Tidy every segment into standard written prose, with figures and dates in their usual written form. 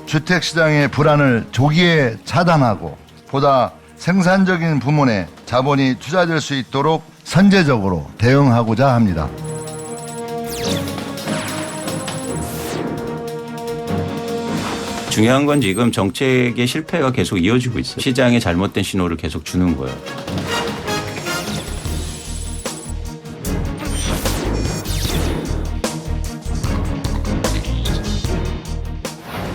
주택시장의 불안을 조기에 차단하고 보다 생산적인 부문에 자본이 투자될 수 있도록 선제적으로 대응하고자 합니다. 중요한 건 지금 정책의 실패가 계속 이어지고 있어요. 시장에 잘못된 신호를 계속 주는 거예요.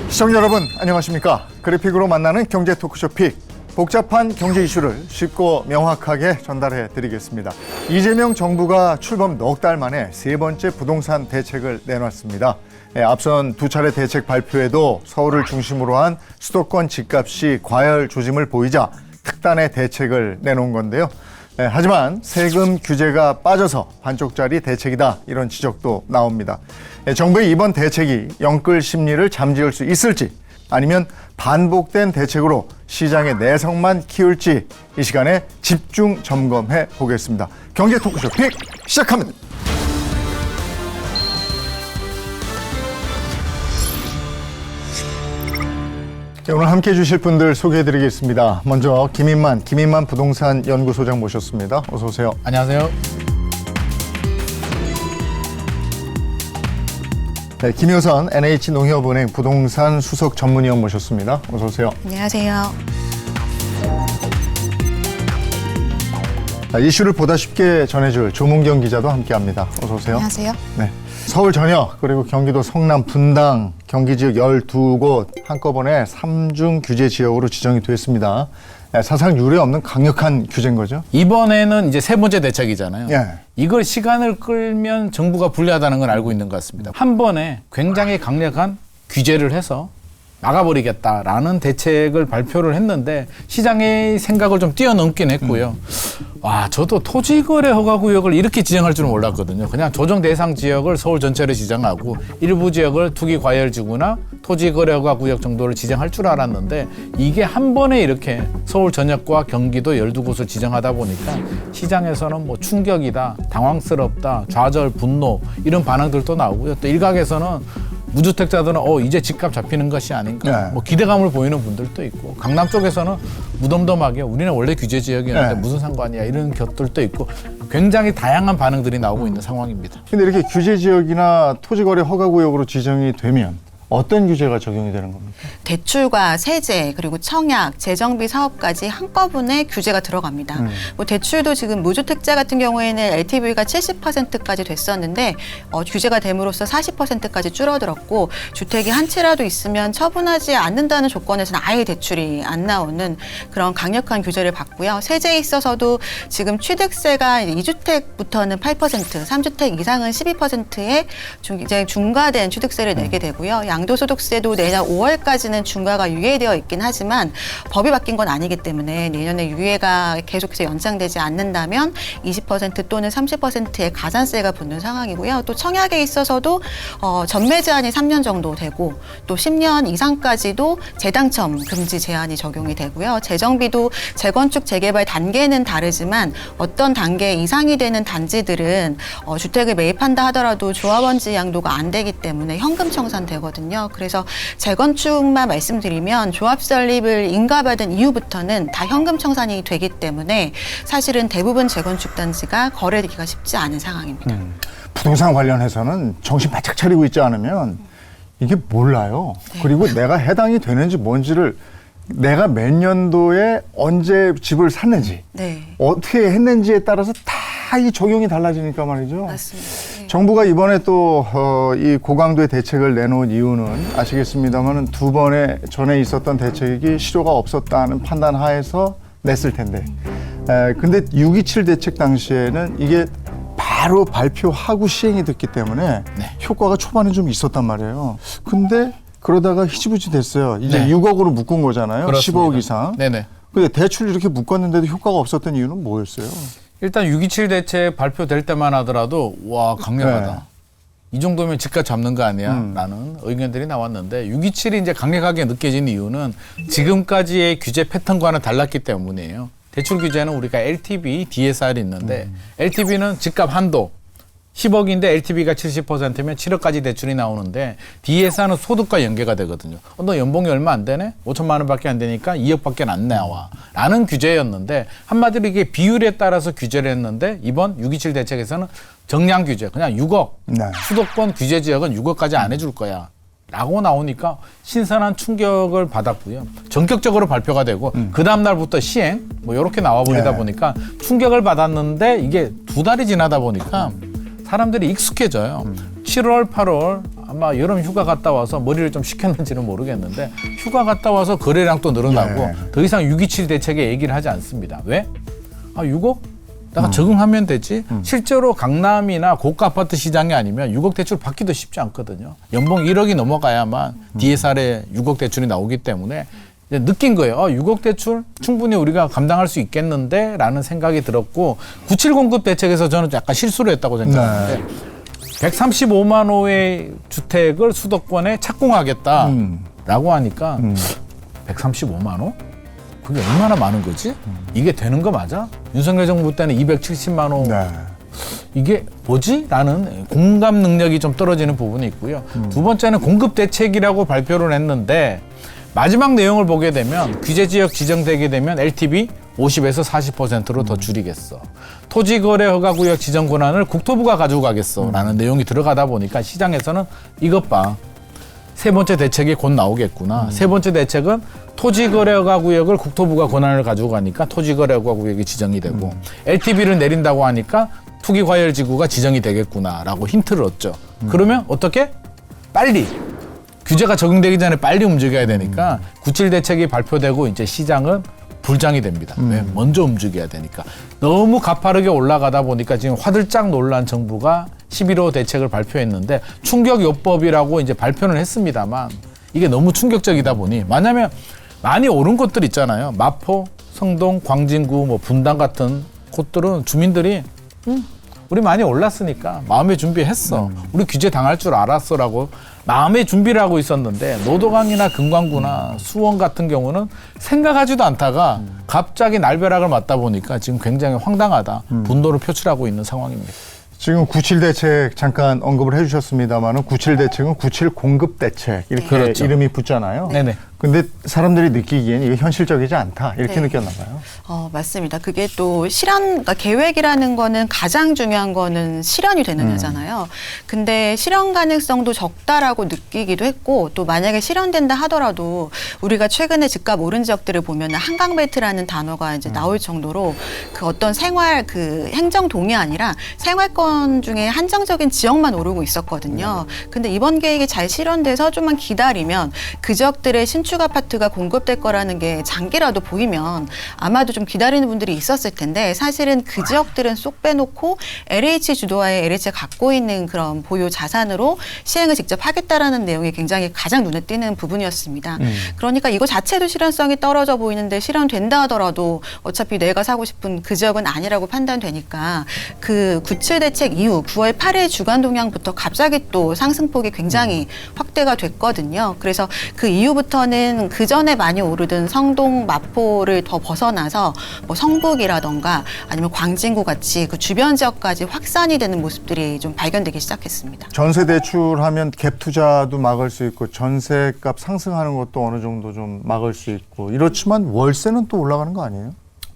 시청자 여러분 안녕하십니까. 그래픽으로 만나는 경제 토크쇼 픽. 복잡한 경제 이슈를 쉽고 명확하게 전달해 드리겠습니다. 이재명 정부가 출범 넉 달 만에 세 번째 부동산 대책을 내놨습니다. 앞선 두 차례 대책 발표에도 서울을 중심으로 한 수도권 집값이 과열 조짐을 보이자 특단의 대책을 내놓은 건데요. 하지만 세금 규제가 빠져서 반쪽짜리 대책이다 이런 지적도 나옵니다. 정부의 이번 대책이 영끌 심리를 잠재울 수 있을지 아니면 반복된 대책으로 시장의 내성만 키울지 이 시간에 집중 점검해 보겠습니다. 경제 토크쇼 픽 시작합니다. 오늘 함께해 주실 분들 소개해드리겠습니다. 먼저 김인만 부동산 연구소장 모셨습니다. 어서 오세요. 안녕하세요. 네, 김효선 NH농협은행 부동산 수석 전문위원 모셨습니다. 어서 오세요. 안녕하세요. 이슈를 보다 쉽게 전해줄 조문경 기자도 함께합니다. 어서 오세요. 안녕하세요. 네, 서울 전역 그리고 경기도 성남 분당 경기 지역 12곳 한꺼번에 3중 규제 지역으로 지정이 됐습니다. 사상 유례 없는 강력한 규제인 거죠? 이번에는 이제 세 번째 대책이잖아요. 예. 이걸 시간을 끌면 정부가 불리하다는 걸 알고 있는 것 같습니다. 한 번에 굉장히 강력한 규제를 해서 막아버리겠다라는 대책을 발표를 했는데 시장의 생각을 좀 뛰어넘긴 했고요. 와, 저도 토지거래 허가구역을 이렇게 지정할 줄은 몰랐거든요. 그냥 조정 대상 지역을 서울 전체로 지정하고 일부 지역을 투기과열지구나 토지거래 허가구역 정도를 지정할 줄 알았는데 이게 한 번에 이렇게 서울 전역과 경기도 12곳을 지정하다 보니까 시장에서는 뭐 충격이다, 당황스럽다, 좌절, 분노 이런 반응들도 나오고요. 또 일각에서는 무주택자들은 이제 집값 잡히는 것이 아닌가 뭐 기대감을 보이는 분들도 있고 강남 쪽에서는 무덤덤하게 우리는 원래 규제 지역이었는데 무슨 상관이야 이런 곁들도 있고 굉장히 다양한 반응들이 나오고 있는 상황입니다. 근데 이렇게 규제 지역이나 토지거래 허가구역으로 지정이 되면 어떤 규제가 적용이 되는 겁니까? 대출과 세제 그리고 청약, 재정비 사업까지 한꺼번에 규제가 들어갑니다. 뭐 대출도 지금 무주택자 같은 경우에는 LTV가 70%까지 됐었는데 규제가 됨으로써 40%까지 줄어들었고 주택이 한 채라도 있으면 처분하지 않는다는 조건에서는 아예 대출이 안 나오는 그런 강력한 규제를 받고요. 세제에 있어서도 지금 취득세가 2주택부터는 8%, 3주택 이상은 12%의 이제 중과된 취득세를 내게 되고요. 양도소득세도 내년 5월까지는 중과가 유예되어 있긴 하지만 법이 바뀐 건 아니기 때문에 내년에 유예가 계속해서 연장되지 않는다면 20% 또는 30%의 가산세가 붙는 상황이고요. 또 청약에 있어서도 전매 제한이 3년 정도 되고 또 10년 이상까지도 재당첨 금지 제한이 적용이 되고요. 재정비도 재건축 재개발 단계는 다르지만 어떤 단계 이상이 되는 단지들은 주택을 매입한다 하더라도 조합원지 양도가 안 되기 때문에 현금 청산되거든요. 그래서 재건축만 말씀드리면 조합 설립을 인가받은 이후부터는 다 현금 청산이 되기 때문에 사실은 대부분 재건축 단지가 거래되기가 쉽지 않은 상황입니다. 부동산 관련해서는 정신 바짝 차리고 있지 않으면 이게 몰라요. 네. 그리고 내가 해당이 되는지 뭔지를 내가 몇 년도에 언제 집을 샀는지 어떻게 했는지에 따라서 다 이 적용이 달라지니까 말이죠. 맞습니다. 네. 정부가 이번에 또 이 고강도의 대책을 내놓은 이유는 아시겠습니다만은 두 번에 전에 있었던 대책이 실효가 없었다는 판단 하에서 냈을 텐데 근데 6.27 대책 당시에는 이게 바로 발표하고 시행이 됐기 때문에 효과가 초반에 좀 있었단 말이에요. 근데 그러다가 희지부지 됐어요. 이제 6억으로 묶은 거잖아요. 그렇습니다. 15억 이상. 네네. 근데 대출 이렇게 묶었는데도 효과가 없었던 이유는 뭐였어요? 일단 6.27 대책 발표될 때만 하더라도 와 강력하다. 이 정도면 집값 잡는 거 아니야? 라는 의견들이 나왔는데 6.27이 이제 강력하게 느껴진 이유는 지금까지의 규제 패턴과는 달랐기 때문이에요. 대출 규제는 우리가 LTV, DSR이 있는데 LTV는 집값 한도, 10억인데 LTV가 70%면 7억까지 대출이 나오는데 DSR은 소득과 연계가 되거든요. 너 연봉이 얼마 안 되네? 5천만 원밖에 안 되니까 2억밖에 안 나와. 라는 규제였는데 한마디로 이게 비율에 따라서 규제를 했는데 이번 6.27 대책에서는 정량 규제, 그냥 6억. 네. 수도권 규제 지역은 6억까지 안 해줄 거야. 라고 나오니까 신선한 충격을 받았고요. 전격적으로 발표가 되고 그 다음 날부터 시행 뭐 이렇게 나와버리다 네. 보니까 충격을 받았는데 이게 2달이 지나다 보니까 사람들이 익숙해져요. 7월, 8월 아마 여름 휴가 갔다 와서 머리를 좀 식혔는지는 모르겠는데 휴가 갔다 와서 거래량 또 늘어나고 네. 더 이상 6.27 대책에 얘기를 하지 않습니다. 왜? 6억? 내가 적응하면 되지. 실제로 강남이나 고가 아파트 시장이 아니면 6억 대출 받기도 쉽지 않거든요. 연봉 1억이 넘어가야만 DSR에 6억 대출이 나오기 때문에 이제 느낀 거예요. 6억 대출 충분히 우리가 감당할 수 있겠는데 라는 생각이 들었고 97 공급 대책에서 저는 약간 실수를 했다고 생각하는데 135만 호의 주택을 수도권에 착공하겠다라고 하니까 135만 호? 그게 얼마나 많은 거지? 이게 되는 거 맞아? 윤석열 정부 때는 270만 호. 네. 이게 뭐지? 라는 공감 능력이 좀 떨어지는 부분이 있고요. 두 번째는 공급 대책이라고 발표를 했는데 마지막 내용을 보게 되면 규제 지역 지정되게 되면 LTV 50에서 40%로 더 줄이겠어. 토지거래 허가구역 지정 권한을 국토부가 가지고 가겠어. 라는 내용이 들어가다 보니까 시장에서는 이것 봐. 세 번째 대책이 곧 나오겠구나. 세 번째 대책은 토지거래허가구역을 국토부가 권한을 가지고 가니까 토지거래허가구역이 지정이 되고 LTV를 내린다고 하니까 투기과열지구가 지정이 되겠구나라고 힌트를 얻죠. 그러면 어떻게? 빨리. 규제가 적용되기 전에 빨리 움직여야 되니까 97 대책이 발표되고 이제 시장은 불장이 됩니다. 왜? 먼저 움직여야 되니까. 너무 가파르게 올라가다 보니까 지금 화들짝 놀란 정부가 11호 대책을 발표했는데 충격요법이라고 이제 발표는 했습니다만 이게 너무 충격적이다 보니 만약에 많이 오른 곳들 있잖아요. 마포, 성동, 광진구, 뭐 분당 같은 곳들은 주민들이 우리 많이 올랐으니까 마음의 준비했어. 우리 규제 당할 줄 알았어라고 마음의 준비를 하고 있었는데 노도강이나 금강구나 수원 같은 경우는 생각하지도 않다가 갑자기 날벼락을 맞다 보니까 지금 굉장히 황당하다. 분노를 표출하고 있는 상황입니다. 지금 97 대책 잠깐 언급을 해주셨습니다만은 97 대책은 97 공급 대책 이렇게 그렇죠. 이름이 붙잖아요. 네네. 근데 사람들이 느끼기엔 이게 현실적이지 않다 이렇게 네. 느꼈나 봐요. 맞습니다. 그게 또 그러니까 계획이라는 거는 가장 중요한 거는 실현이 되느냐잖아요. 근데 실현 가능성도 적다라고 느끼기도 했고 또 만약에 실현된다 하더라도 우리가 최근에 집값 오른 지역들을 보면 한강벨트라는 단어가 이제 나올 정도로 그 어떤 생활 그 행정동이 아니라 생활권 중에 한정적인 지역만 오르고 있었거든요. 근데 이번 계획이 잘 실현돼서 좀만 기다리면 그 지역들의 신축 아파트가 공급될 거라는 게 장기라도 보이면 아마도 좀 기다리는 분들이 있었을 텐데 사실은 그 지역들은 쏙 빼놓고 LH 주도하에 LH가 갖고 있는 그런 보유 자산으로 시행을 직접 하겠다라는 내용이 굉장히 가장 눈에 띄는 부분이었습니다. 그러니까 이거 자체도 실현성이 떨어져 보이는데 실현된다 하더라도 어차피 내가 사고 싶은 그 지역은 아니라고 판단되니까 그 97 대책 이후 9월 8일 주간 동향부터 갑자기 또 상승폭이 굉장히 확대가 됐거든요. 그래서 그 이후부터는 그 전에 많이 오르던 성동, 마포를 더 벗어나서 뭐 성북이라던가 아니면 광진구 같이 그 주변 지역까지 확산이 되는 모습들이 좀 발견되기 시작했습니다. 전세 대출하면 갭 투자도 막을 수 있고 전세값 상승하는 것도 어느 정도 좀 막을 수 있고 이렇지만 월세는 또 올라가는 거 아니에요?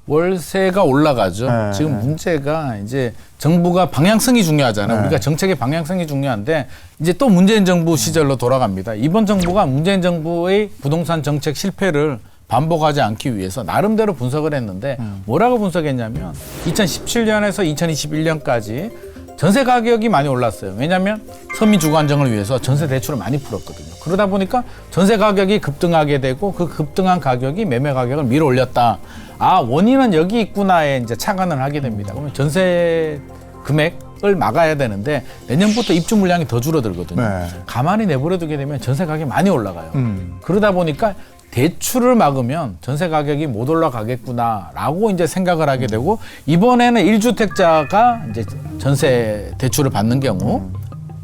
월세가 올라가죠. 네. 지금 문제가 이제 정부가 방향성이 중요하잖아요. 네. 우리가 정책의 방향성이 중요한데 이제 또 문재인 정부 시절로 돌아갑니다. 이번 정부가 문재인 정부의 부동산 정책 실패를 반복하지 않기 위해서 나름대로 분석을 했는데 뭐라고 분석했냐면 2017년에서 2021년까지 전세 가격이 많이 올랐어요. 왜냐하면 서민 주거 안정을 위해서 전세 대출을 많이 풀었거든요. 그러다 보니까 전세 가격이 급등하게 되고 그 급등한 가격이 매매 가격을 밀어 올렸다. 원인은 여기 있구나에 이제 착안을 하게 됩니다. 그러면 전세 금액을 막아야 되는데 내년부터 입주 물량이 더 줄어들거든요. 네. 가만히 내버려 두게 되면 전세 가격이 많이 올라가요. 그러다 보니까 대출을 막으면 전세 가격이 못 올라가겠구나라고 이제 생각을 하게 되고 이번에는 1주택자가 이제 전세 대출을 받는 경우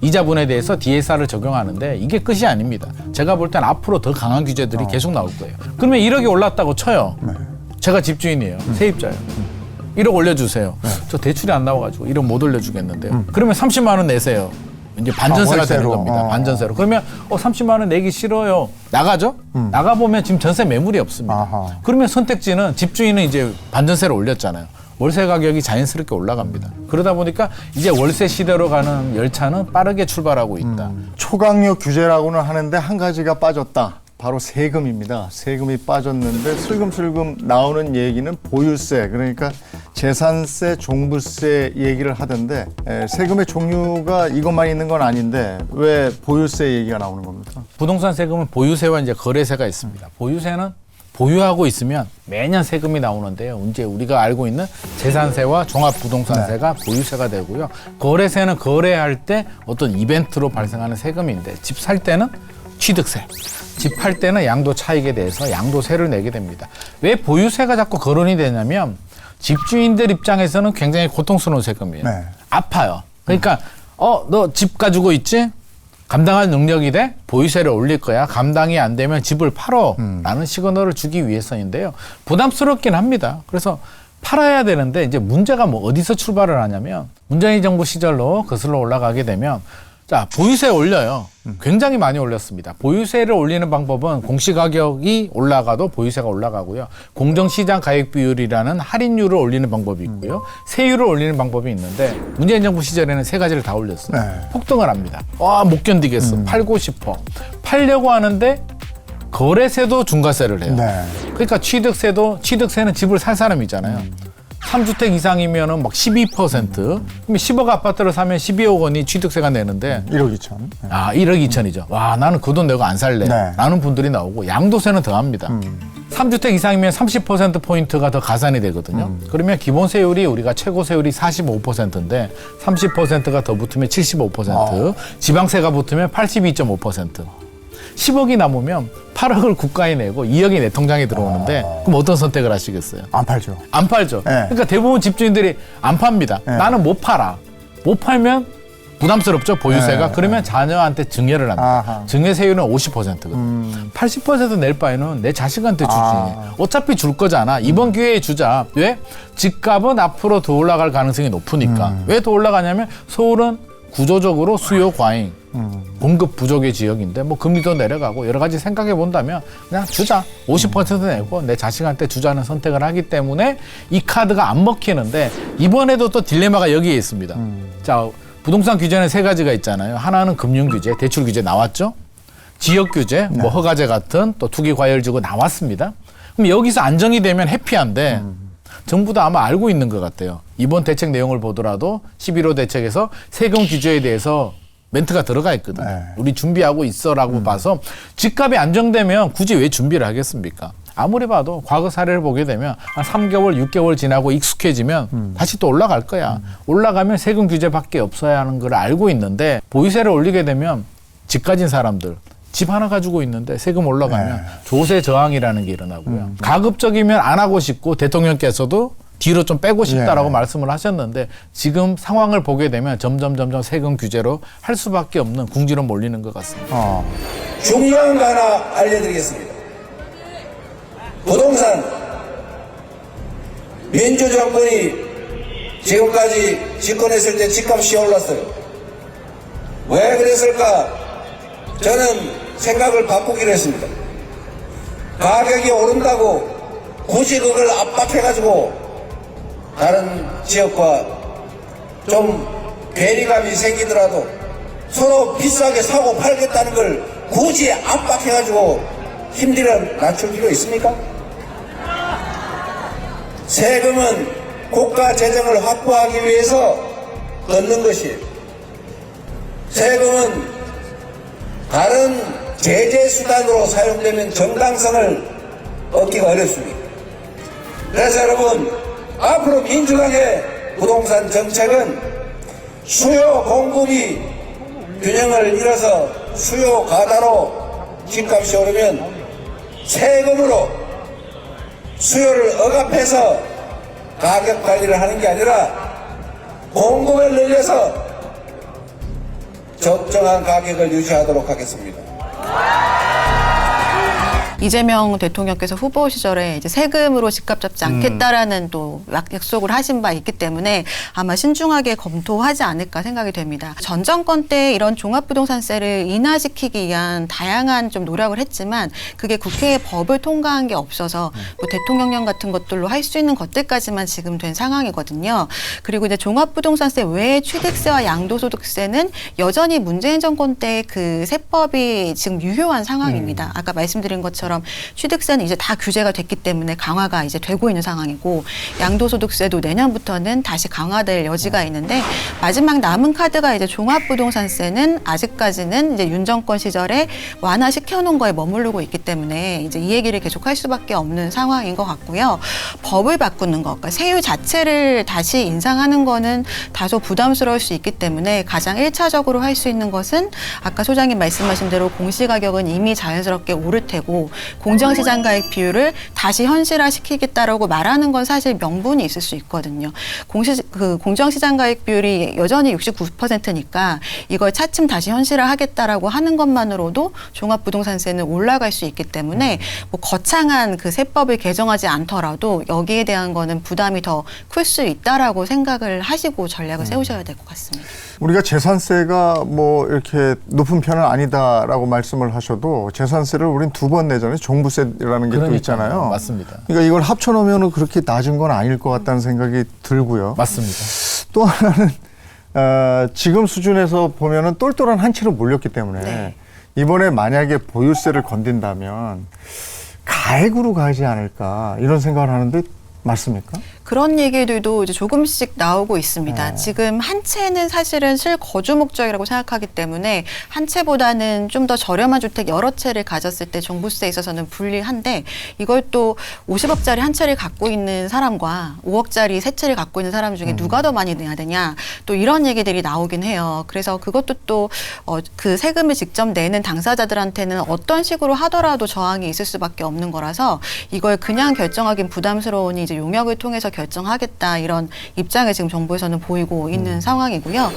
이자분에 대해서 DSR을 적용하는데 이게 끝이 아닙니다. 제가 볼 땐 앞으로 더 강한 규제들이 계속 나올 거예요. 그러면 1억이 올랐다고 쳐요. 제가 집주인이에요. 세입자예요. 1억 올려주세요. 저 대출이 안 나와가지고 1억 못 올려주겠는데요. 그러면 30만 원 내세요. 이제 반전세가 되는 월세로. 겁니다. 반전세로. 그러면 30만 원 내기 싫어요. 나가죠? 나가보면 지금 전세 매물이 없습니다. 아하. 그러면 선택지는 집주인은 이제 반전세를 올렸잖아요. 월세 가격이 자연스럽게 올라갑니다. 그러다 보니까 이제 월세 시대로 가는 열차는 빠르게 출발하고 있다. 초강력 규제라고는 하는데 한 가지가 빠졌다. 바로 세금입니다. 세금이 빠졌는데 슬금슬금 나오는 얘기는 보유세, 그러니까 재산세, 종부세 얘기를 하던데 세금의 종류가 이것만 있는 건 아닌데 왜 보유세 얘기가 나오는 겁니까? 부동산 세금은 보유세와 이제 거래세가 있습니다. 보유세는 보유하고 있으면 매년 세금이 나오는데요. 이제 우리가 알고 있는 재산세와 종합부동산세가 보유세가 되고요. 거래세는 거래할 때 어떤 이벤트로 발생하는 세금인데 집 살 때는 취득세, 집 팔 때는 양도 차익에 대해서 양도세를 내게 됩니다. 왜 보유세가 자꾸 거론이 되냐면 집주인들 입장에서는 굉장히 고통스러운 세금이에요. 네. 아파요. 그러니까 너 집 가지고 있지? 감당할 능력이 돼? 보유세를 올릴 거야. 감당이 안 되면 집을 팔어. 라는 시그널을 주기 위해서인데요. 부담스럽긴 합니다. 그래서 팔아야 되는데 이제 문제가 뭐 어디서 출발을 하냐면 문재인 정부 시절로 거슬러 올라가게 되면 자, 보유세 올려요. 굉장히 많이 올렸습니다. 보유세를 올리는 방법은 공시가격이 올라가도 보유세가 올라가고요. 공정시장 가액 비율이라는 할인율을 올리는 방법이 있고요. 세율을 올리는 방법이 있는데 문재인 정부 시절에는 세 가지를 다 올렸어요. 네. 폭등을 합니다. 못 견디겠어. 팔고 싶어. 팔려고 하는데 거래세도 중과세를 해요. 네. 그러니까 취득세는 집을 살 사람이잖아요. 3주택 이상이면은 막 12%. 그럼 10억 아파트를 사면 12억 원이 취득세가 내는데 1억 2천. 1억 2천이죠. 와, 나는 그 돈 내고 안 살래. 네. 라는 분들이 나오고 양도세는 더 합니다. 3주택 이상이면 30%포인트가 더 가산이 되거든요. 그러면 기본세율이 우리가 최고세율이 45%인데 30%가 더 붙으면 75%, 지방세가 붙으면 82.5%. 10억이 남으면 8억을 국가에 내고 2억이 내 통장에 들어오는데 그럼 어떤 선택을 하시겠어요? 안 팔죠. 안 팔죠. 네. 그러니까 대부분 집주인들이 안 팝니다. 네. 나는 못 팔아. 못 팔면 부담스럽죠, 보유세가. 네. 그러면 자녀한테 증여를 합니다. 아하. 증여세율은 50%거든. 80% 낼 바에는 내 자식한테 주지. 어차피 줄 거잖아. 이번 기회에 주자. 왜? 집값은 앞으로 더 올라갈 가능성이 높으니까. 왜 더 올라가냐면 서울은 구조적으로 수요 과잉, 공급 부족의 지역인데 뭐 금리도 내려가고 여러 가지 생각해 본다면 그냥 주자. 50% 내고 내 자식한테 주자는 선택을 하기 때문에 이 카드가 안 먹히는데 이번에도 또 딜레마가 여기에 있습니다. 자, 부동산 규제는 세 가지가 있잖아요. 하나는 금융 규제, 대출 규제 나왔죠. 지역 규제, 뭐 허가제 같은 또 투기 과열지구 나왔습니다. 그럼 여기서 안정이 되면 해피한데 정부도 아마 알고 있는 것 같아요. 이번 대책 내용을 보더라도 11호 대책에서 세금 규제에 대해서 멘트가 들어가 있거든요. 네. 우리 준비하고 있어라고 봐서 집값이 안정되면 굳이 왜 준비를 하겠습니까? 아무리 봐도 과거 사례를 보게 되면 한 3개월, 6개월 지나고 익숙해지면 다시 또 올라갈 거야. 올라가면 세금 규제밖에 없어야 하는 걸 알고 있는데 보유세를 올리게 되면 집 가진 사람들 집 하나 가지고 있는데 세금 올라가면 조세 저항이라는 게 일어나고요. 가급적이면 안 하고 싶고 대통령께서도 뒤로 좀 빼고 싶다라고 말씀을 하셨는데 지금 상황을 보게 되면 점점 세금 규제로 할 수밖에 없는 궁지로 몰리는 것 같습니다. 중요한 거 하나 알려드리겠습니다. 부동산 민주정권이 지금까지 집권했을 때 집값이 올랐어요. 왜 그랬을까? 저는 생각을 바꾸기로 했습니다. 가격이 오른다고 굳이 그걸 압박해가지고 다른 지역과 좀 괴리감이 생기더라도 서로 비싸게 사고 팔겠다는 걸 굳이 압박해가지고 힘들어 낮출 필요 있습니까? 세금은 국가 재정을 확보하기 위해서 걷는 것이에요. 세금은 다른 제재 수단으로 사용되면 정당성을 얻기가 어렵습니다. 그래서 여러분, 앞으로 민주당의 부동산 정책은 수요 공급이 균형을 잃어서 수요 과다로 집값이 오르면 세금으로 수요를 억압해서 가격 관리를 하는 게 아니라 공급을 늘려서 적정한 가격을 유지하도록 하겠습니다. 이재명 대통령께서 후보 시절에 이제 세금으로 집값 잡지 않겠다라는 또 약속을 하신 바 있기 때문에 아마 신중하게 검토하지 않을까 생각이 됩니다. 전 정권 때 이런 종합부동산세를 인하시키기 위한 다양한 좀 노력을 했지만 그게 국회에 법을 통과한 게 없어서 뭐 대통령령 같은 것들로 할 수 있는 것들까지만 지금 된 상황이거든요. 그리고 이제 종합부동산세 외에 취득세와 양도소득세는 여전히 문재인 정권 때 그 세법이 지금 유효한 상황입니다. 아까 말씀드린 것처럼 취득세는 이제 다 규제가 됐기 때문에 강화가 이제 되고 있는 상황이고 양도소득세도 내년부터는 다시 강화될 여지가 있는데 마지막 남은 카드가 이제 종합부동산세는 아직까지는 이제 윤 정권 시절에 완화시켜 놓은 거에 머무르고 있기 때문에 이제 이 얘기를 계속 할 수밖에 없는 상황인 것 같고요. 법을 바꾸는 것, 그러니까 세율 자체를 다시 인상하는 거는 다소 부담스러울 수 있기 때문에 가장 1차적으로 할 수 있는 것은 아까 소장님 말씀하신 대로 공시가격은 이미 자연스럽게 오를 테고 공정시장가액 비율을 다시 현실화시키겠다라고 말하는 건 사실 명분이 있을 수 있거든요. 공정시장가액 비율이 여전히 69%니까 이걸 차츰 다시 현실화하겠다라고 하는 것만으로도 종합부동산세는 올라갈 수 있기 때문에 뭐 거창한 그 세법을 개정하지 않더라도 여기에 대한 거는 부담이 더 클 수 있다라고 생각을 하시고 전략을 세우셔야 될 것 같습니다. 우리가 재산세가 뭐 이렇게 높은 편은 아니다라고 말씀을 하셔도 재산세를 우린 두 번 내잖아요. 종부세라는 게 또 있잖아요. 맞습니다. 그러니까 이걸 합쳐놓으면 그렇게 낮은 건 아닐 것 같다는 생각이 들고요. 맞습니다. 또 하나는 지금 수준에서 보면은 똘똘한 한 채로 몰렸기 때문에 네. 이번에 만약에 보유세를 건든다면 가액으로 가지 않을까 이런 생각을 하는데 맞습니까? 그런 얘기들도 이제 조금씩 나오고 있습니다. 지금 한 채는 사실은 실거주 목적이라고 생각하기 때문에 한 채보다는 좀 더 저렴한 주택 여러 채를 가졌을 때 종부세에 있어서는 불리한데 이걸 또 50억짜리 한 채를 갖고 있는 사람과 5억짜리 세 채를 갖고 있는 사람 중에 누가 더 많이 내야 되냐 또 이런 얘기들이 나오긴 해요. 그래서 그것도 또 그 세금을 직접 내는 당사자들한테는 어떤 식으로 하더라도 저항이 있을 수밖에 없는 거라서 이걸 그냥 결정하긴 부담스러우니 이제 용역을 통해서 결정하겠다 이런 입장을 지금 정부에서는 보이고 있는 상황이고요.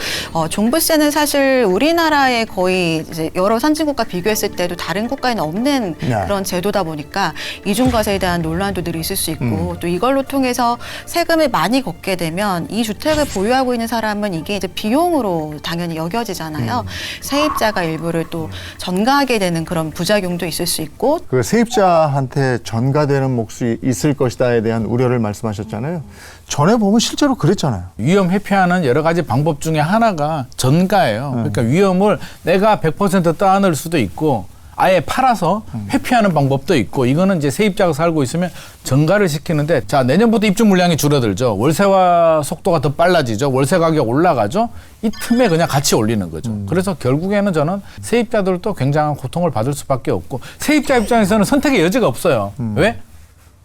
종부세는 사실 우리나라의 거의 이제 여러 선진국과 비교했을 때도 다른 국가에는 없는 그런 제도다 보니까 이중과세에 대한 논란도 늘 있을 수 있고 또 이걸로 통해서 세금을 많이 걷게 되면 이 주택을 보유하고 있는 사람은 이게 이제 비용으로 당연히 여겨지잖아요. 세입자가 일부를 또 전가하게 되는 그런 부작용도 있을 수 있고 그 세입자한테 전가되는 몫이 있을 것이다에 대한 우려를 말씀하셨잖아요. 전에 보면 실제로 그랬잖아요. 위험 회피하는 여러 가지 방법 중에 하나가 전가예요. 그러니까 위험을 내가 100% 떠안을 수도 있고 아예 팔아서 회피하는 방법도 있고 이거는 이제 세입자가 살고 있으면 전가를 시키는데 자 내년부터 입주 물량이 줄어들죠. 월세화 속도가 더 빨라지죠. 월세 가격 올라가죠. 이 틈에 그냥 같이 올리는 거죠. 그래서 결국에는 저는 세입자들도 굉장한 고통을 받을 수밖에 없고 세입자 입장에서는 선택의 여지가 없어요. 왜?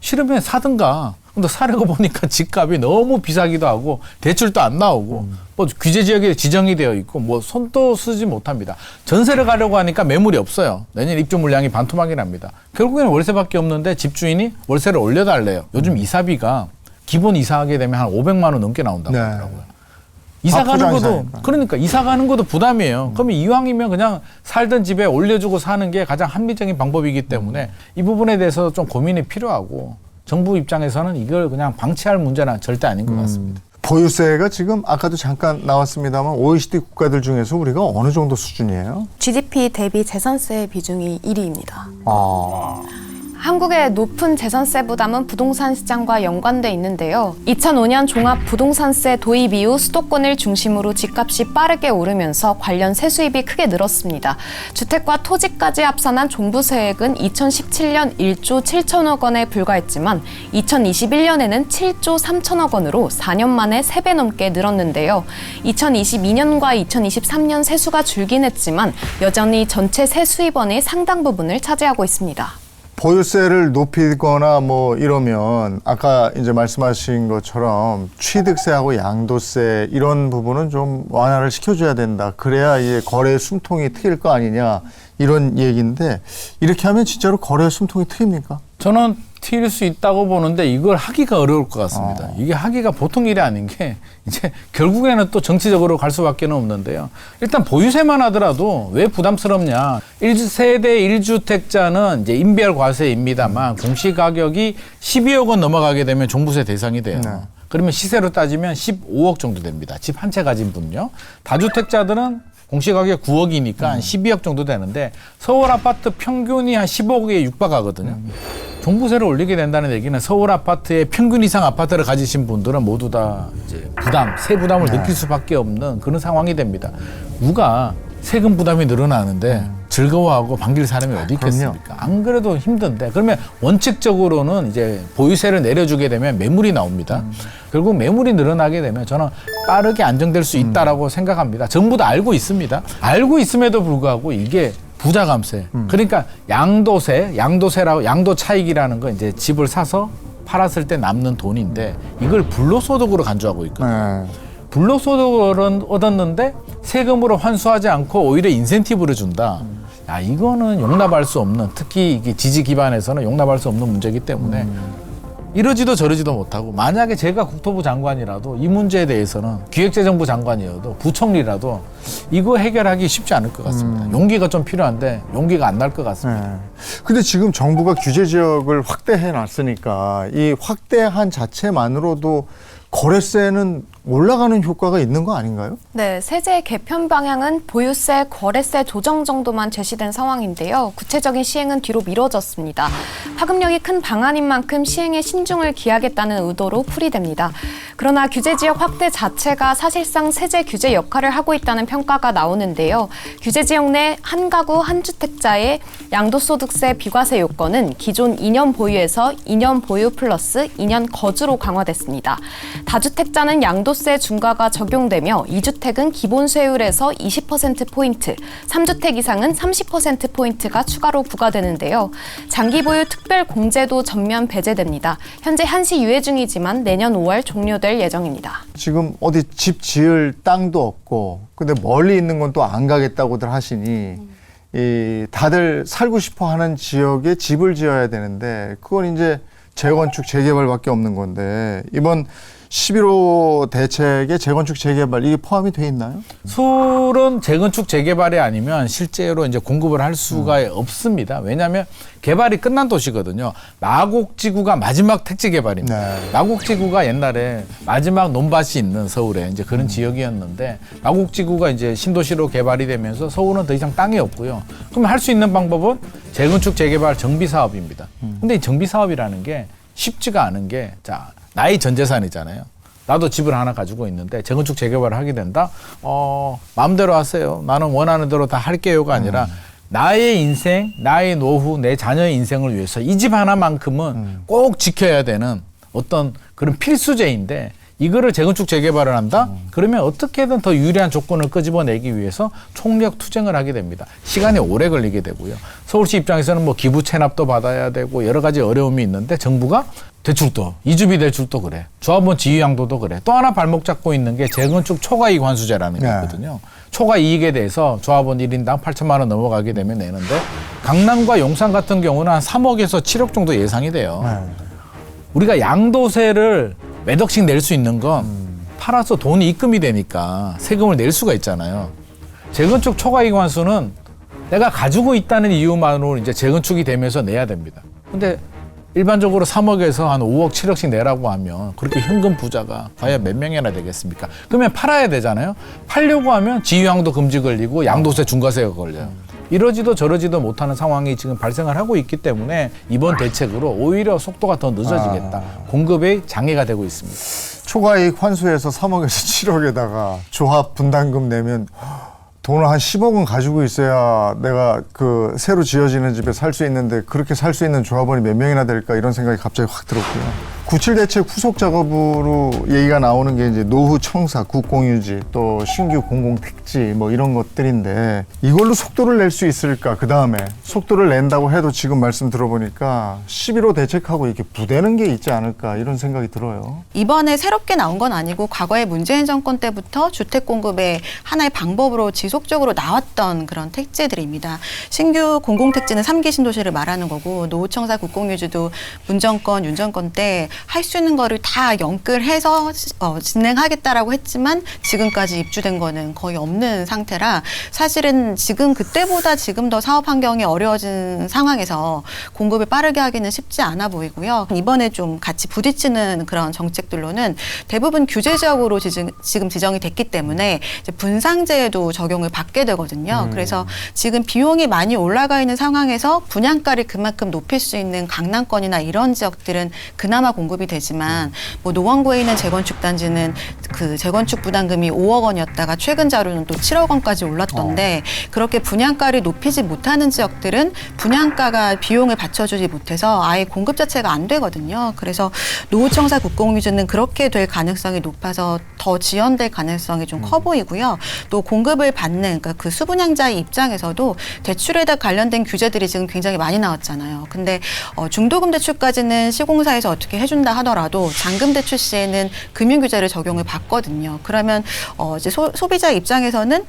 싫으면 사든가. 근데 사려고 보니까 집값이 너무 비싸기도 하고 대출도 안 나오고 뭐 규제 지역에 지정이 되어 있고 뭐 손도 쓰지 못합니다. 전세를 가려고 하니까 매물이 없어요. 내년 입주 물량이 반토막이 납니다. 결국에는 월세밖에 없는데 집주인이 월세를 올려달래요. 요즘 이사비가 기본 이사하게 되면 한 500만 원 넘게 나온다고 하더라고요. 이사 가는 것도 그러니까 이사 가는 것도 부담이에요. 그러면 이왕이면 그냥 살던 집에 올려주고 사는 게 가장 합리적인 방법이기 때문에 이 부분에 대해서 좀 고민이 필요하고 정부 입장에서는 이걸 그냥 방치할 문제는 절대 아닌 것 같습니다. 보유세가 지금 아까도 잠깐 나왔습니다만 OECD 국가들 중에서 우리가 어느 정도 수준이에요? GDP 대비 재산세 비중이 1위입니다. 한국의 높은 재산세 부담은 부동산 시장과 연관돼 있는데요. 2005년 종합부동산세 도입 이후 수도권을 중심으로 집값이 빠르게 오르면서 관련 세수입이 크게 늘었습니다. 주택과 토지까지 합산한 종부세액은 2017년 1조 7천억 원에 불과했지만 2021년에는 7조 3천억 원으로 4년 만에 3배 넘게 늘었는데요. 2022년과 2023년 세수가 줄긴 했지만 여전히 전체 세수입원의 상당 부분을 차지하고 있습니다. 보유세를 높이거나 뭐 이러면 아까 이제 말씀하신 것처럼 취득세하고 양도세 이런 부분은 좀 완화를 시켜줘야 된다. 그래야 이제 거래 숨통이 트일 거 아니냐 이런 얘기인데 이렇게 하면 진짜로 거래 숨통이 트입니까? 저는 버틸 수 있다고 보는데 이걸 하기가 어려울 것 같습니다. 이게 하기가 보통 일이 아닌 게 이제 결국에는 또 정치적으로 갈 수밖에 없는데요. 일단 보유세만 하더라도 왜 부담스럽냐. 1세대 1주택자는 이제 인별 과세입니다만 공시가격이 12억 원 넘어가게 되면 종부세 대상이 돼요. 네. 그러면 시세로 따지면 15억 정도 됩니다. 집 한 채 가진 분요. 다주택자들은 공시가격 9억이니까 한 12억 정도 되는데 서울 아파트 평균이 한 15억에 육박하거든요. 종부세를 올리게 된다는 얘기는 서울 아파트의 평균 이상 아파트를 가지신 분들은 모두 다 이제 세 부담을 느낄 수밖에 없는 그런 상황이 됩니다. 누가 세금 부담이 늘어나는데 즐거워하고 반길 사람이 어디 있겠습니까? 안 그래도 힘든데 그러면 원칙적으로는 이제 보유세를 내려주게 되면 매물이 나옵니다. 결국 매물이 늘어나게 되면 저는 빠르게 안정될 수 있다라고 생각합니다. 정부도 알고 있습니다. 알고 있음에도 불구하고 이게 부자 감세. 그러니까 양도세라고 양도 차익이라는 거 이제 집을 사서 팔았을 때 남는 돈인데 이걸 불로소득으로 간주하고 있거든요. 불로소득을 얻었는데 세금으로 환수하지 않고 오히려 인센티브를 준다. 야, 이거는 용납할 수 없는, 특히 이게 지지 기반에서는 용납할 수 없는 문제이기 때문에 이러지도 저러지도 못하고 만약에 제가 국토부 장관이라도 이 문제에 대해서는 기획재정부 장관이어도 부총리라도 이거 해결하기 쉽지 않을 것 같습니다. 용기가 좀 필요한데 용기가 안 날 것 같습니다. 근데 지금 정부가 규제 지역을 확대해 놨으니까 이 확대한 자체만으로도 거래세는 올라가는 효과가 있는 거 아닌가요? 네, 세제 개편 방향은 보유세, 거래세 조정 정도만 제시된 상황인데요. 구체적인 시행은 뒤로 미뤄졌습니다. 파급력이 큰 방안인 만큼 시행에 신중을 기하겠다는 의도로 풀이됩니다. 그러나 규제 지역 확대 자체가 사실상 세제 규제 역할을 하고 있다는 평가가 나오는데요. 규제 지역 내 한 가구 한 주택자의 양도소득세 비과세 요건은 기존 2년 보유에서 2년 보유 플러스 2년 거주로 강화됐습니다. 다주택자는 양도세 중과가 적용되며 2주택은 기본세율에서 20%포인트, 3주택 이상은 30%포인트가 추가로 부과되는데요. 장기보유 특별공제도 전면 배제됩니다. 현재 한시 유예 중이지만 내년 5월 종료될 예정입니다. 지금 어디 집 지을 땅도 없고 근데 멀리 있는 건 또 안 가겠다고들 하시니 이 다들 살고 싶어 하는 지역에 집을 지어야 되는데 그건 이제 재건축 재개발밖에 없는 건데 이번 11호 대책에 재건축 재개발 이게 포함이 돼 있나요? 술은 재건축 재개발이 아니면 실제로 이제 공급을 할 수가 없습니다. 왜냐하면 개발이 끝난 도시거든요. 마곡지구가 마지막 택지 개발입니다. 네. 마곡지구가 옛날에 마지막 논밭이 있는 서울에 이제 그런 지역이었는데 마곡지구가 이제 신도시로 개발이 되면서 서울은 더 이상 땅이 없고요. 그럼 할 수 있는 방법은 재건축 재개발 정비 사업입니다. 근데 이 정비 사업이라는 게 쉽지가 않은 게 자. 나의 전 재산이잖아요. 나도 집을 하나 가지고 있는데 재건축 재개발을 하게 된다? 마음대로 하세요. 나는 원하는 대로 다 할게요가 아니라 나의 인생, 나의 노후, 내 자녀의 인생을 위해서 이 집 하나만큼은 꼭 지켜야 되는 어떤 그런 필수제인데 이거를 재건축 재개발을 한다? 그러면 어떻게든 더 유리한 조건을 끄집어내기 위해서 총력 투쟁을 하게 됩니다. 시간이 오래 걸리게 되고요. 서울시 입장에서는 뭐 기부 체납도 받아야 되고 여러 가지 어려움이 있는데 정부가 대출도, 이주비 대출도 그래. 조합원 지위양도도 그래. 또 하나 발목 잡고 있는 게 재건축 초과이익 환수제라는 게 있거든요. 초과이익에 대해서 조합원 1인당 8천만 원 넘어가게 되면 내는데 강남과 용산 같은 경우는 한 3억에서 7억 정도 예상이 돼요. 우리가 양도세를 몇 억씩 낼 수 있는 건 팔아서 돈이 입금이 되니까 세금을 낼 수가 있잖아요. 재건축 초과이익 환수는 내가 가지고 있다는 이유만으로 이제 재건축이 되면서 내야 됩니다. 근데 일반적으로 3억에서 한 5억, 7억씩 내라고 하면 그렇게 현금 부자가 과연 몇 명이나 되겠습니까? 그러면 팔아야 되잖아요. 팔려고 하면 지유양도 금지 걸리고 양도세 중과세가 걸려요. 이러지도 저러지도 못하는 상황이 지금 발생을 하고 있기 때문에 이번 대책으로 오히려 속도가 더 늦어지겠다. 공급에 장애가 되고 있습니다. 초과이익 환수해서 3억에서 7억에다가 조합 분담금 내면 돈을 한 10억은 가지고 있어야 내가 그 새로 지어지는 집에 살 수 있는데 그렇게 살 수 있는 조합원이 몇 명이나 될까 이런 생각이 갑자기 확 들었고요. 97 대책 후속 작업으로 얘기가 나오는 게 이제 노후 청사, 국공유지, 또 신규 공공택지 뭐 이런 것들인데 이걸로 속도를 낼 수 있을까? 그 다음에 속도를 낸다고 해도 지금 말씀 들어보니까 11호 대책하고 이렇게 부대는 게 있지 않을까 이런 생각이 들어요. 이번에 새롭게 나온 건 아니고 과거에 문재인 정권 때부터 주택 공급의 하나의 방법으로 지속적으로 나왔던 그런 택지들입니다. 신규 공공택지는 3기 신도시를 말하는 거고 노후청사 국공유지도 문정권, 윤정권 때 할 수 있는 거를 다 연끌해서 진행하겠다라고 했지만 지금까지 입주된 거는 거의 없는 상태라 사실은 지금 그때보다 지금 더 사업 환경이 어려워진 상황에서 공급을 빠르게 하기는 쉽지 않아 보이고요. 이번에 좀 같이 부딪히는 그런 정책들로는 대부분 규제 지역으로 지금 지정이 됐기 때문에 이제 분상제에도 적용을 받게 되거든요. 그래서 지금 비용이 많이 올라가 있는 상황에서 분양가를 그만큼 높일 수 있는 강남권이나 이런 지역들은 그나마 공급이 되지만 뭐 노원구에 있는 재건축 단지는 그 재건축 부담금이 5억 원이었다가 최근 자료는 또 7억 원까지 올랐던데 그렇게 분양가를 높이지 못하는 지역들은 분양가가 비용을 받쳐주지 못해서 아예 공급 자체가 안 되거든요. 그래서 노후청사 국공유지는 그렇게 될 가능성이 높아서 더 지연될 가능성이 좀 커 보이고요. 또 공급을 받는 그러니까 그 수분양자의 입장에서도 대출에 관련된 규제들이 지금 굉장히 많이 나왔잖아요. 근데 중도금 대출까지는 시공사에서 어떻게 해준다 하더라도 잔금 대출 시에는 금융 규제를 적용을 받거든요. 그러면 이제 소비자 입장에서는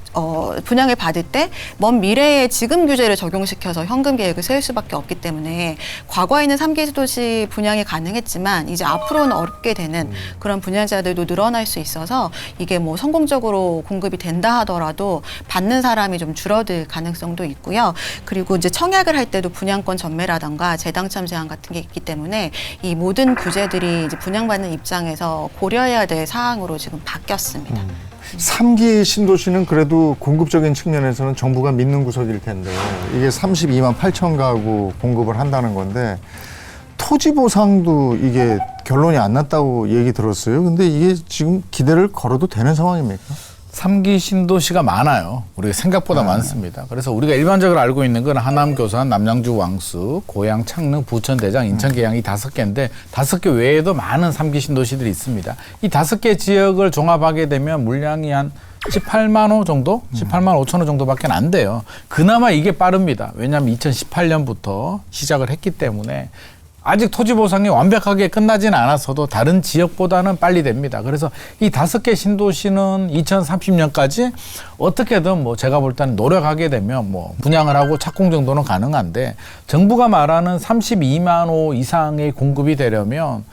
분양을 받을 때 먼 미래에 지금 규제를 적용시켜서 현금 계획을 세울 수밖에 없기 때문에 과거에는 3기 도시 분양이 가능했지만 이제 앞으로는 어렵게 되는 그런 분양자들도 늘어날 수 있어서 이게 뭐 성공적으로 공급이 된다 하더라도 받는 사람이 좀 줄어들 가능성도 있고요. 그리고 이제 청약을 할 때도 분양권 전매라던가 재당첨 제한 같은 게 있기 때문에 이 모든 규제들이 이제 분양받는 입장에서 고려해야 될 사항으로 지금 바뀌었습니다. 3기 신도시는 그래도 공급적인 측면에서는 정부가 믿는 구석일 텐데 이게 32만 8천 가구 공급을 한다는 건데 토지 보상도 이게 결론이 안 났다고 얘기 들었어요. 근데 이게 지금 기대를 걸어도 되는 상황입니까? 3기 신도시가 많아요. 우리가 생각보다 많습니다. 그래서 우리가 일반적으로 알고 있는 건 하남, 교산, 남양주, 왕수, 고양, 창릉, 부천, 대장, 인천, 계양 이 5개인데 5개 외에도 많은 3기 신도시들이 있습니다. 이 5개 지역을 종합하게 되면 물량이 한 18만 호 정도? 18만 5천 호 정도밖에 안 돼요. 그나마 이게 빠릅니다. 왜냐하면 2018년부터 시작을 했기 때문에 아직 토지 보상이 완벽하게 끝나지는 않았어도 다른 지역보다는 빨리 됩니다. 그래서 이 5개 신도시는 2030년까지 어떻게든 뭐 제가 볼 때는 노력하게 되면 뭐 분양을 하고 착공 정도는 가능한데 정부가 말하는 32만 호 이상의 공급이 되려면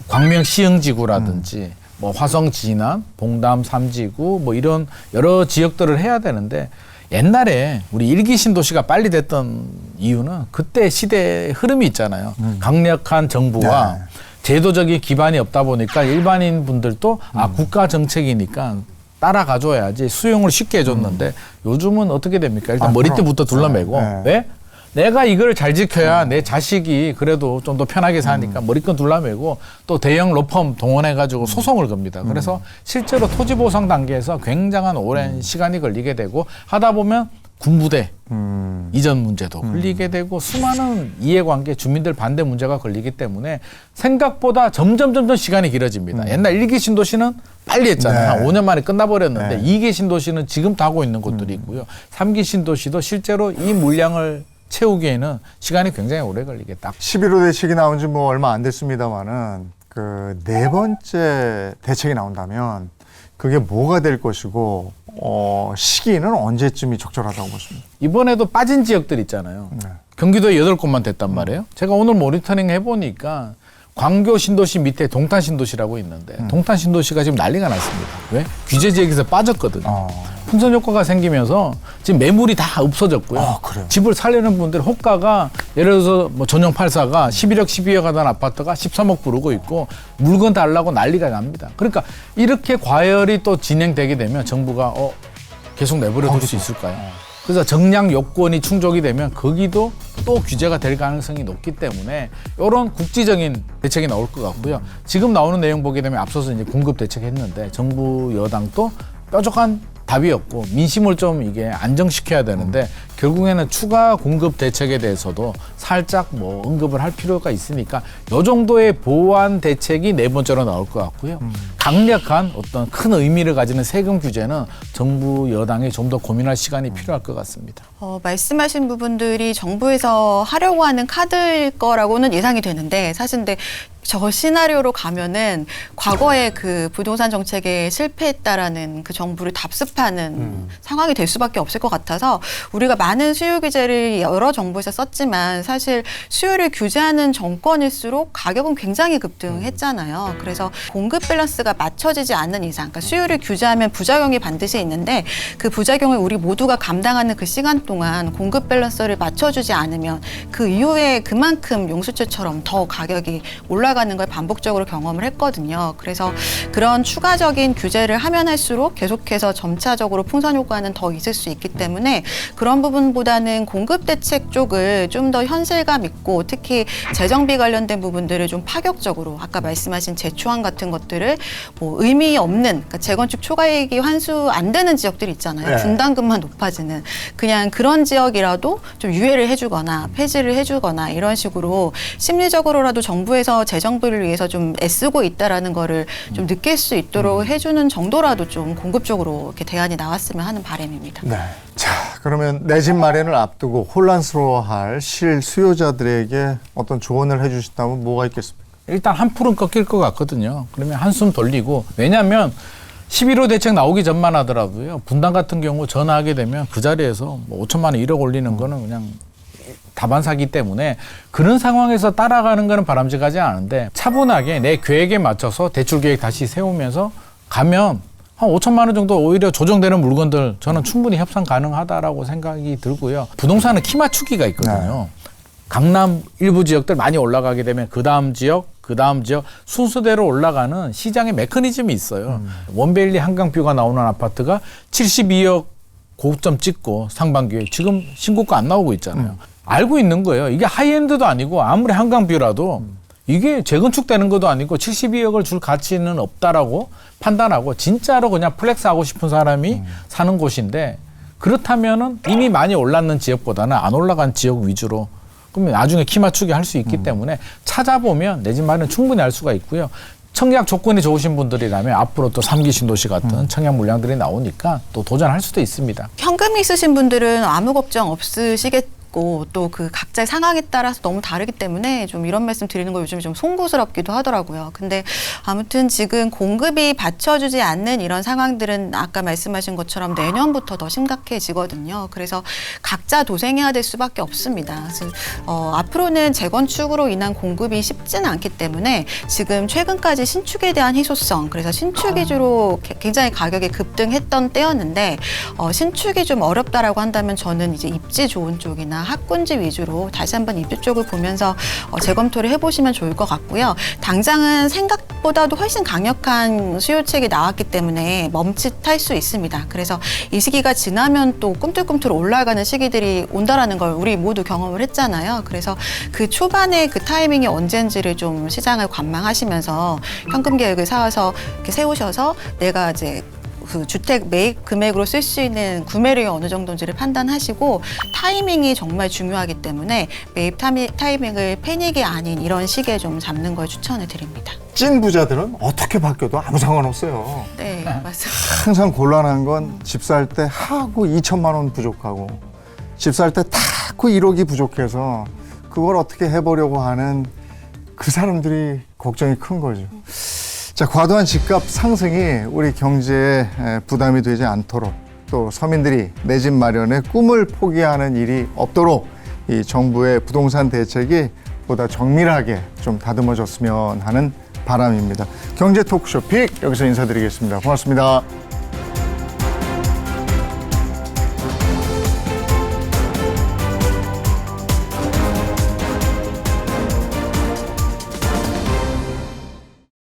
광명 시흥지구라든지 뭐 화성 진안, 봉담 3지구 뭐 이런 여러 지역들을 해야 되는데 옛날에 우리 1기 신도시가 빨리 됐던 이유는 그때 시대의 흐름이 있잖아요. 강력한 정부와 제도적인 기반이 없다 보니까 일반인 분들도 국가 정책이니까 따라가줘야지 수용을 쉽게 해줬는데 요즘은 어떻게 됩니까? 일단 머리띠부터 둘러매고 왜? 내가 이걸 잘 지켜야 내 자식이 그래도 좀 더 편하게 사니까 머리끈 둘러매고 또 대형 로펌 동원해가지고 소송을 겁니다. 그래서 실제로 토지 보상 단계에서 굉장한 오랜 시간이 걸리게 되고 하다 보면 군부대 이전 문제도 걸리게 되고 수많은 이해관계 주민들 반대 문제가 걸리기 때문에 생각보다 점점 시간이 길어집니다. 옛날 1기 신도시는 빨리 했잖아요. 한 5년 만에 끝나버렸는데 2기 신도시는 지금도 하고 있는 곳들이 있고요. 3기 신도시도 실제로 이 물량을 채우기에는 시간이 굉장히 오래 걸리겠다. 11호 대책이 나온 지 뭐 얼마 안 됐습니다만은 그 4번째 대책이 나온다면 그게 뭐가 될 것이고 시기는 언제쯤이 적절하다고 보십니까? 이번에도 빠진 지역들 있잖아요. 경기도에 8곳만 됐단 말이에요. 제가 오늘 모니터링 해보니까 광교 신도시 밑에 동탄 신도시라고 있는데 동탄 신도시가 지금 난리가 났습니다. 왜? 규제 지역에서 빠졌거든요. 풍선 효과가 생기면서 지금 매물이 다 없어졌고요. 집을 살려는 분들 호가가 예를 들어서 뭐 전용 84가 11억, 12억 하던 아파트가 13억 부르고 있고 물건 달라고 난리가 납니다. 그러니까 이렇게 과열이 또 진행되게 되면 정부가 계속 내버려 둘 수 있을까요? 그래서 정량 요건이 충족이 되면 거기도 또 규제가 될 가능성이 높기 때문에 이런 국지적인 대책이 나올 것 같고요. 지금 나오는 내용 보게 되면 앞서서 이제 공급 대책 했는데 정부 여당도 뾰족한 답이 없고 민심을 좀 이게 안정시켜야 되는데 결국에는 추가 공급 대책에 대해서도 살짝 뭐 언급을 할 필요가 있으니까 이 정도의 보완 대책이 네 번째로 나올 것 같고요. 강력한 어떤 큰 의미를 가지는 세금 규제는 정부 여당이 좀 더 고민할 시간이 필요할 것 같습니다. 말씀하신 부분들이 정부에서 하려고 하는 카드일 거라고는 예상이 되는데 사실 근데 저 시나리오로 가면은 과거에 그 부동산 정책에 실패했다라는 그 정부를 답습하는 상황이 될 수밖에 없을 것 같아서 우리가 많은 수요 규제를 여러 정부에서 썼지만 사실 수요를 규제하는 정권일수록 가격은 굉장히 급등했잖아요. 그래서 공급 밸런스가 맞춰지지 않는 이상, 그러니까 수요를 규제하면 부작용이 반드시 있는데 그 부작용을 우리 모두가 감당하는 그 시간 동안 공급 밸런스를 맞춰주지 않으면 그 이후에 그만큼 용수철처럼 더 가격이 올라가는 걸 반복적으로 경험을 했거든요. 그래서 그런 추가적인 규제를 하면 할수록 계속해서 점차적으로 풍선 효과는 더 있을 수 있기 때문에 그런 부분보다는 공급 대책 쪽을 좀 더 현실감 있고 특히 재정비 관련된 부분들을 좀 파격적으로 아까 말씀하신 재초안 같은 것들을 뭐 의미 없는 그러니까 재건축 초과이익이 환수 안 되는 지역들이 있잖아요. 네. 분담금만 높아지는 그냥 그런 지역이라도 좀 유예를 해주거나 폐지를 해주거나 이런 식으로 심리적으로라도 정부에서 재정비를 위해서 좀 애쓰고 있다라는 거를 좀 느낄 수 있도록 해주는 정도라도 좀 공급적으로 이렇게 대안이 나왔으면 하는 바람입니다. 네. 자, 그러면 내 집 마련을 앞두고 혼란스러워할 실수요자들에게 어떤 조언을 해주신다면 뭐가 있겠습니까? 일단 한풀은 꺾일 것 같거든요. 그러면 한숨 돌리고 왜냐하면 11호 대책 나오기 전만 하더라도요. 분당 같은 경우 전화하게 되면 그 자리에서 뭐 5천만 원 1억 올리는 거는 그냥 다반사기 때문에 그런 상황에서 따라가는 거는 바람직하지 않은데 차분하게 내 계획에 맞춰서 대출 계획 다시 세우면서 가면 한 5천만 원 정도 오히려 조정되는 물건들 저는 충분히 협상 가능하다라고 생각이 들고요. 부동산은 키 맞추기가 있거든요. 강남 일부 지역들 많이 올라가게 되면 그 다음 지역 순서대로 올라가는 시장의 메커니즘이 있어요. 원베일리 한강뷰가 나오는 아파트가 72억 고점 찍고 상반기에 지금 신고가 안 나오고 있잖아요. 알고 있는 거예요. 이게 하이엔드도 아니고 아무리 한강뷰라도 이게 재건축되는 것도 아니고 72억을 줄 가치는 없다라고 판단하고 진짜로 그냥 플렉스 하고 싶은 사람이 사는 곳인데 그렇다면은 이미 많이 올랐는 지역보다는 안 올라간 지역 위주로 그러면 나중에 키 맞추기 할 수 있기 때문에 찾아보면 내 집 마련 충분히 할 수가 있고요. 청약 조건이 좋으신 분들이라면 앞으로 또 3기 신도시 같은 청약 물량들이 나오니까 또 도전할 수도 있습니다. 현금이 있으신 분들은 아무 걱정 없으시겠고 또 그 각자의 상황에 따라서 너무 다르기 때문에 좀 이런 말씀 드리는 거 요즘에 좀 송구스럽기도 하더라고요. 근데 아무튼 지금 공급이 받쳐주지 않는 이런 상황들은 아까 말씀하신 것처럼 내년부터 더 심각해지거든요. 그래서 각자 도생해야 될 수밖에 없습니다. 그래서 앞으로는 재건축으로 인한 공급이 쉽지는 않기 때문에 지금 최근까지 신축에 대한 희소성 그래서 신축 위주로 굉장히 가격이 급등했던 때였는데 신축이 좀 어렵다라고 한다면 저는 이제 입지 좋은 쪽이나 학군지 위주로 다시 한번 입지 쪽을 보면서 재검토를 해보시면 좋을 것 같고요. 당장은 생각보다도 훨씬 강력한 수요책이 나왔기 때문에 멈칫할 수 있습니다. 그래서 이 시기가 지나면 또 꿈틀꿈틀 올라가는 시기들이 온다라는 걸 우리 모두 경험을 했잖아요. 그래서 그 초반에 그 타이밍이 언제인지를 좀 시장을 관망하시면서 현금 계획을 이렇게 세우셔서 내가 이제 그 주택 매입 금액으로 쓸 수 있는 구매력이 어느 정도인지를 판단하시고 타이밍이 정말 중요하기 때문에 매입 타이밍을 패닉이 아닌 이런 시기에 좀 잡는 걸 추천을 드립니다. 찐 부자들은 어떻게 바뀌어도 아무 상관없어요. 네, 맞습니다. 항상 곤란한 건 집 살 때 하고 2천만 원 부족하고 집 살 때 타고 1억이 부족해서 그걸 어떻게 해보려고 하는 그 사람들이 걱정이 큰 거죠. 자, 과도한 집값 상승이 우리 경제에 부담이 되지 않도록 또 서민들이 내 집 마련의 꿈을 포기하는 일이 없도록 이 정부의 부동산 대책이 보다 정밀하게 좀 다듬어졌으면 하는 바람입니다. 경제 토크쇼 픽 여기서 인사드리겠습니다. 고맙습니다.